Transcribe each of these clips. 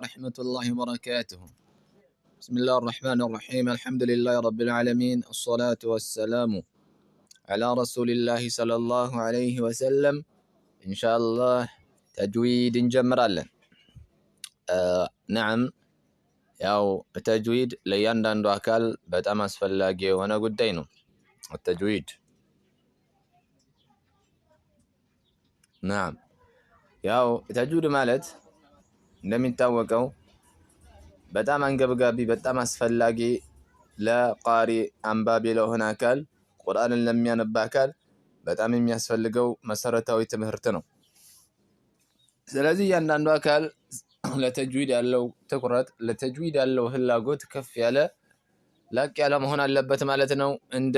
ورحمة الله وبركاته. بسم الله الرحمن الرحيم. الحمد لله رب العالمين، الصلاة والسلام على رسول الله صلى الله عليه وسلم. إن شاء الله تجويد እንጀምራለን። نعم ያው ተጅዊድ ለእያንዳንዱ አካል በጣም አስፈላጊ የሆነ ጉዳይ ነው። التجويد نعم ያው ተጅዊድ ማለት እንደሚታወቀው በጣም አንገብጋቢ በጣም አስፈላጊ ለቃሪ አንባቢ ለሆነ አካል ቁርአንን ለሚያነብ አካል በጣም የሚያስፈልገው መሰረታዊ ትምህርት ነው። ስለዚህ እያንዳንዱ አካል ለተጅዊድ ያለው ትኩረት ለተጅዊድ ያለው ፍላጎት ከፍ ያለ ላቅ ያለ መሆን አለበት ማለት ነው። እንደ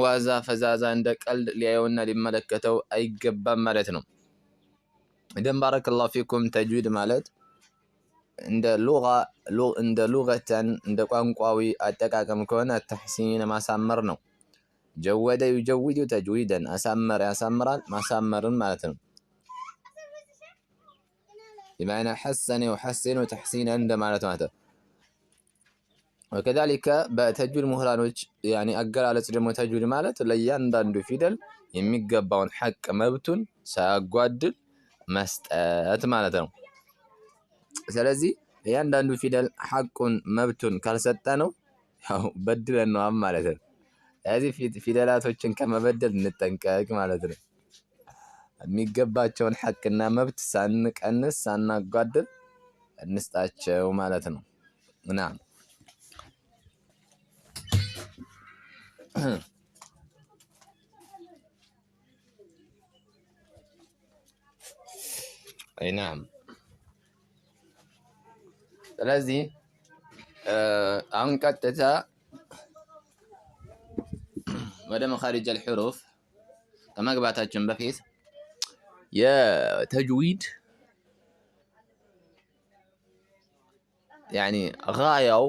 ዋዛ ፈዛዛ እንደ ቀልድ ሊያየውና ሊመለከተው አይገባም ማለት ነው። ኢደን ባረከላሁ ፊኩም ተጅዊድ ማለት እንደ ሉገተን እንደ ቋንቋዊ አጠቃቀም ከሆነ ተሕሲን ማሳመር ነው። ጀወደ ይጀውዱ ተጅዊደን አሳመረ ያሳምራል ማሳመርን ማለት ነው። بمعنى حسن يحسن تحسينا እንደማለት ማለት ነው። وكذلك በተጅዊድ ምሁራኖች يعني አገላለጽ ደግሞ ተጅዊድ ማለት ለእያንዳንዱ ፊደል የሚገባውን ሐቅ መብቱን ሳያጓድል መስጠት ማለት ነው። ስለዚህ እያንዳንዱ ፊደል ሐቁን መብቱን ካልሰጠነው ያው በድለን ነው ማለት ነው። ስለዚህ ፊደላቶችን ከመበደል እንጠንቀቅ ማለት ነው። የሚገባቸውን ሐቅና መብት ሳንቀንስ ሳናጓድል እንስጣቸው ማለት ነው። نعم أي نعم ስለዚህ አሁን ቀጥታ ወደ መኻሪጅ አልሑሩፍ ከመግባታችን በፊት የተጅዊድ يعني غايው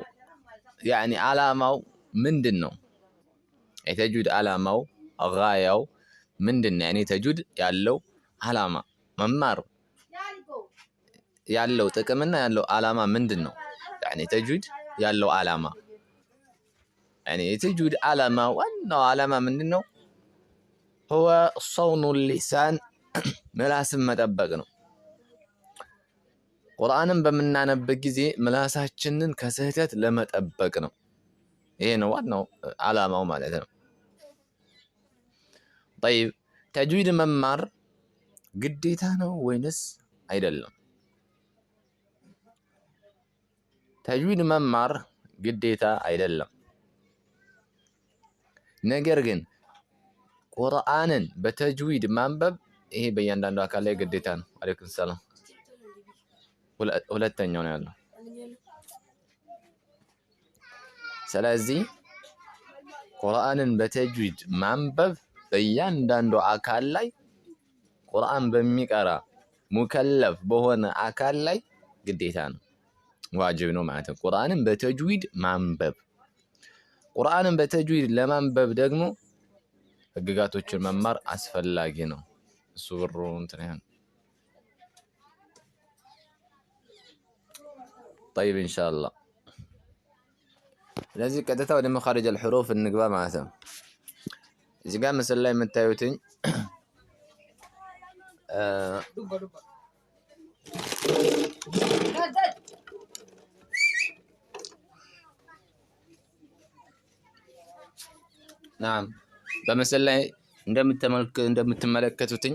يعني ዓላማው ምንድን ነው? የተጅዊድ ዓላማው غايው ምንድን ነው? يعني ተጅዊድ ያለው ዓላማ መማር ያለው ጥቅምና ያለው ዓላማ ምንድን ነው? يعني ተጅዊድ ያለው ዓላማ يعني የተጅዊድ ዓላማ ዋናው ዓላማ ምንድን ነው? هو صون اللسان ምላስን መጠበቅ ነው። ቁርአንን በምናነብበት ጊዜ ምላሳችንን ከስህተት ለመጠበቅ ነው። ይሄ ነው ዋናው ዓላማው ማለት ነው። طيب ተጅዊድ መማር ግዴታ ነው ወይንስ አይደለም? ተጅዊድ መማር ግዴታ አይደለም። ነገር ግን ቁርአንን በተጅዊድ ማንበብ ይሄ በእያንዳንዱ አካል ላይ ግዴታ ነው። አለይኩም ሰላም ሁለተኛው ነው ያለው። ስለዚህ ቁርአንን በተጅዊድ ማንበብ በእያንዳንዱ አካል ላይ ቁርአን በሚቀራ ሙከለፍ በሆነ አካል ላይ ግዴታ ነው፣ ዋጅብ ነው ማለት ነው። ቁርአንን በተጅዊድ ማንበብ ቁርአንን በተጅዊድ ለማንበብ ደግሞ ህግጋቶችን መማር አስፈላጊ ነው። እሱ ብሩ እንትን ይሄን طيب ان شاء الله ስለዚህ ቀጥታ ወደ መኻሪጅ አልሑሩፍ እንግባ ማለት ነው። እዚህ ጋር ምስል ላይ የምታዩትኝ ናም በምስል ላይ እንደምትመለከቱትኝ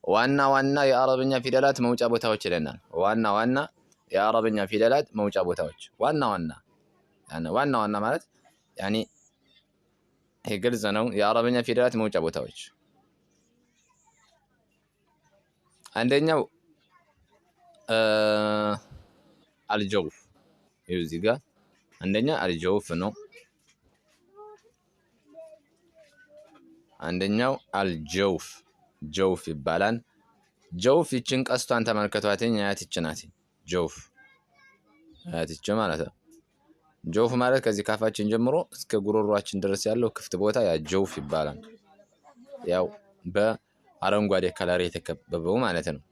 ዋና ዋና የአረብኛ ፊደላት መውጫ ቦታዎች ይለናል። ዋና ዋና የአረብኛ ፊደላት መውጫ ቦታዎች ዋና ዋና يعني ዋና ዋና ማለት يعني ይሄ ግልጽ ነው። የአረብኛ ፊደላት መውጫ ቦታዎች አንደኛው አልጀውፍ ይኸው እዚህ ጋር አንደኛ አልጀውፍ ነው። አንደኛው አልጀውፍ ጀውፍ ይባላል። ጀውፍ ይችን ቀስቷን ተመልከቷትኝ አያት ይችናት ጀውፍ አያት ይች ማለት ነው። ጀውፍ ማለት ከዚህ ካፋችን ጀምሮ እስከ ጉሮሮአችን ድረስ ያለው ክፍት ቦታ ያ ጀውፍ ይባላል። ያው በአረንጓዴ ከለር የተከበበው ማለት ነው።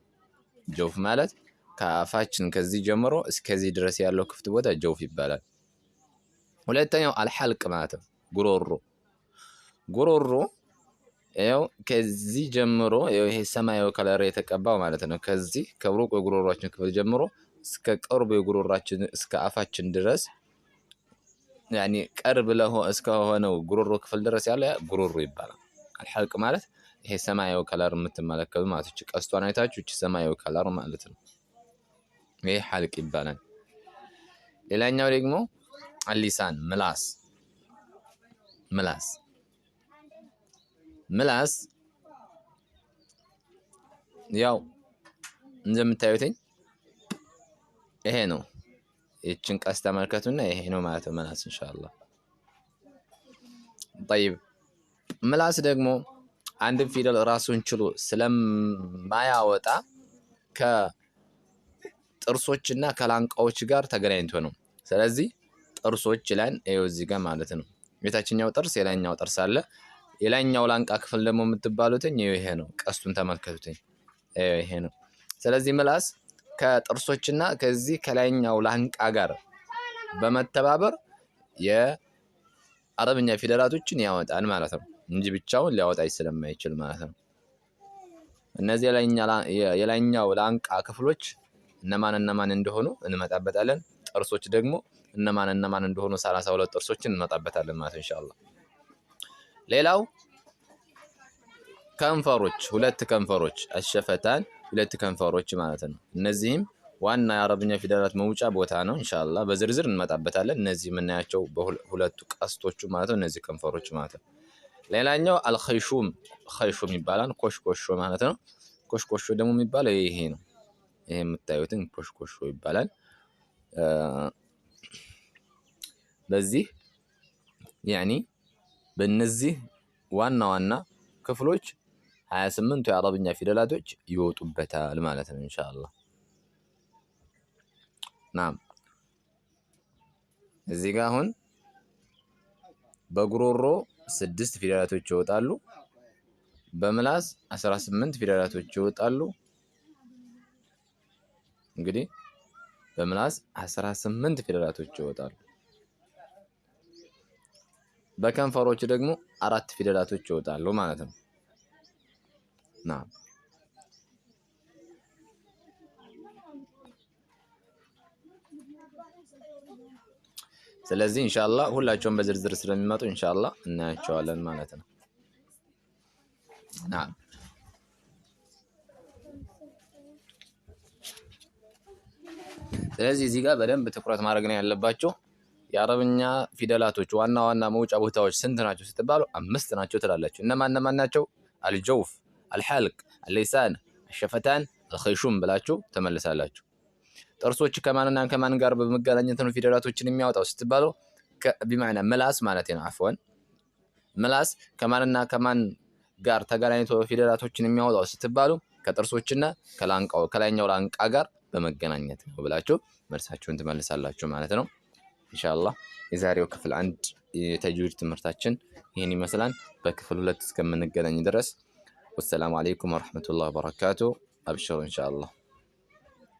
ጀውፍ ማለት ከአፋችን ከዚህ ጀምሮ እስከዚህ ድረስ ያለው ክፍት ቦታ ጀውፍ ይባላል። ሁለተኛው አልሐልቅ ማለት ነው ጉሮሮ። ጉሮሮ ያው ከዚህ ጀምሮ ይሄ ሰማያዊ ከለር የተቀባው ማለት ነው። ከዚህ ከሩቅ የጉሮሯችን ክፍል ጀምሮ እስከ ቅርብ የጉሮሯችን እስከ አፋችን ድረስ ያኒ ቅርብ እስከ ሆነው ጉሮሮ ክፍል ድረስ ያለ ጉሮሮ ይባላል። አልሐልቅ ማለት ይሄ ሰማያዊ ከለር የምትመለከቱ ማለት እቺ ቀስቷን አይታችሁ እቺ ሰማያዊ ከለር ማለት ነው። ይሄ ሐልቅ ይባላል። ሌላኛው ደግሞ አሊሳን ምላስ። ምላስ ያው እንደምታዩትኝ ይሄ ነው። ይችን ቀስ ተመልከቱና ይሄ ነው ማለት ነው ምላስ ኢንሻአላህ። طيب ምላስ ደግሞ አንድን ፊደል ራሱን ችሎ ስለማያወጣ ከጥርሶችና ከላንቃዎች ጋር ተገናኝቶ ነው። ስለዚህ ጥርሶች ላይ ይኸው እዚህ ጋር ማለት ነው የታችኛው ጥርስ የላይኛው ጥርስ አለ። የላይኛው ላንቃ ክፍል ደግሞ የምትባሉትኝ ይሄ ነው። ቀስቱን ተመልከቱትኝ ይሄ ነው። ስለዚህ ምላስ ከጥርሶችና ከዚህ ከላይኛው ላንቃ ጋር በመተባበር የአረብኛ ፊደላቶችን ያወጣል ማለት ነው እንጂ ብቻውን ሊያወጣ ስለማይችል ማለት ነው። እነዚህ የላይኛው ላንቃ ክፍሎች እነማን እንደሆኑ እንመጣበታለን። ጥርሶች ደግሞ እነማን እንደሆኑ 32 ጥርሶችን እንመጣበታለን ማለት ኢንሻአላህ። ሌላው ከንፈሮች፣ ሁለት ከንፈሮች አሸፈታን፣ ሁለት ከንፈሮች ማለት ነው። እነዚህም ዋና የአረብኛ ፊደላት መውጫ ቦታ ነው ኢንሻአላህ። በዝርዝር እንመጣበታለን። እነዚህ የምናያቸው በሁለቱ ቀስቶቹ ማለት ነው እነዚህ ከንፈሮች ማለት ነው። ሌላኛው አልኸይሹም ይባላል። ኮሽኮሾ ማለት ነው። ኮሽኮሾ ደግሞ የሚባለው ይሄ ነው። ይሄ የምታዩትን ኮሽኮሾ ይባላል። በዚህ ያኒ በእነዚህ ዋና ክፍሎች 28 የአረብኛ ፊደላቶች ይወጡበታል ማለት ነው ኢንሻአላህ። ናም እዚህ ጋር አሁን በጉሮሮ 6 ፊደላቶች ይወጣሉ። በምላስ 18 ፊደላቶች ይወጣሉ። እንግዲህ በምላስ 18 ፊደላቶች ይወጣሉ። በከንፈሮች ደግሞ 4 ፊደላቶች ይወጣሉ ማለት ነው። ናም ስለዚህ ኢንሻአላህ ሁላቸውም በዝርዝር ስለሚመጡ ኢንሻአላህ እናያቸዋለን ማለት ነው። ናም ስለዚህ እዚህ ጋር በደንብ ትኩረት ማድረግ ነው ያለባቸው። የአረብኛ ፊደላቶች ዋና መውጫ ቦታዎች ስንት ናቸው ስትባሉ 5 ናቸው ትላላችሁ። እነማን ናቸው? አልጀውፍ፣ አልሐልቅ፣ አልሊሳን፣ አሸፈታን፣ አልኸይሹም ብላችሁ ተመልሳላችሁ። ጥርሶች ከማን ጋር በመገናኘት ነው ፊደላቶችን የሚያወጣው ስትባሉ ቢማዕና ምላስ ማለት ነው። አፍወን ምላስ ከማን ጋር ተገናኝቶ ፊደላቶችን የሚያወጣው ስትባሉ ከጥርሶችና ከላይኛው ላንቃ ጋር በመገናኘት ነው ብላችሁ መልሳችሁን ትመልሳላችሁ ማለት ነው። ኢንሻአላህ የዛሬው ክፍል 1 የተጅዊድ ትምህርታችን ይህን ይመስላል። በክፍል 2 እስከምንገናኝ ድረስ ወሰላሙ አለይኩም ወራህመቱላሂ ወበረካቱ። አብሽሩ ኢንሻአላህ።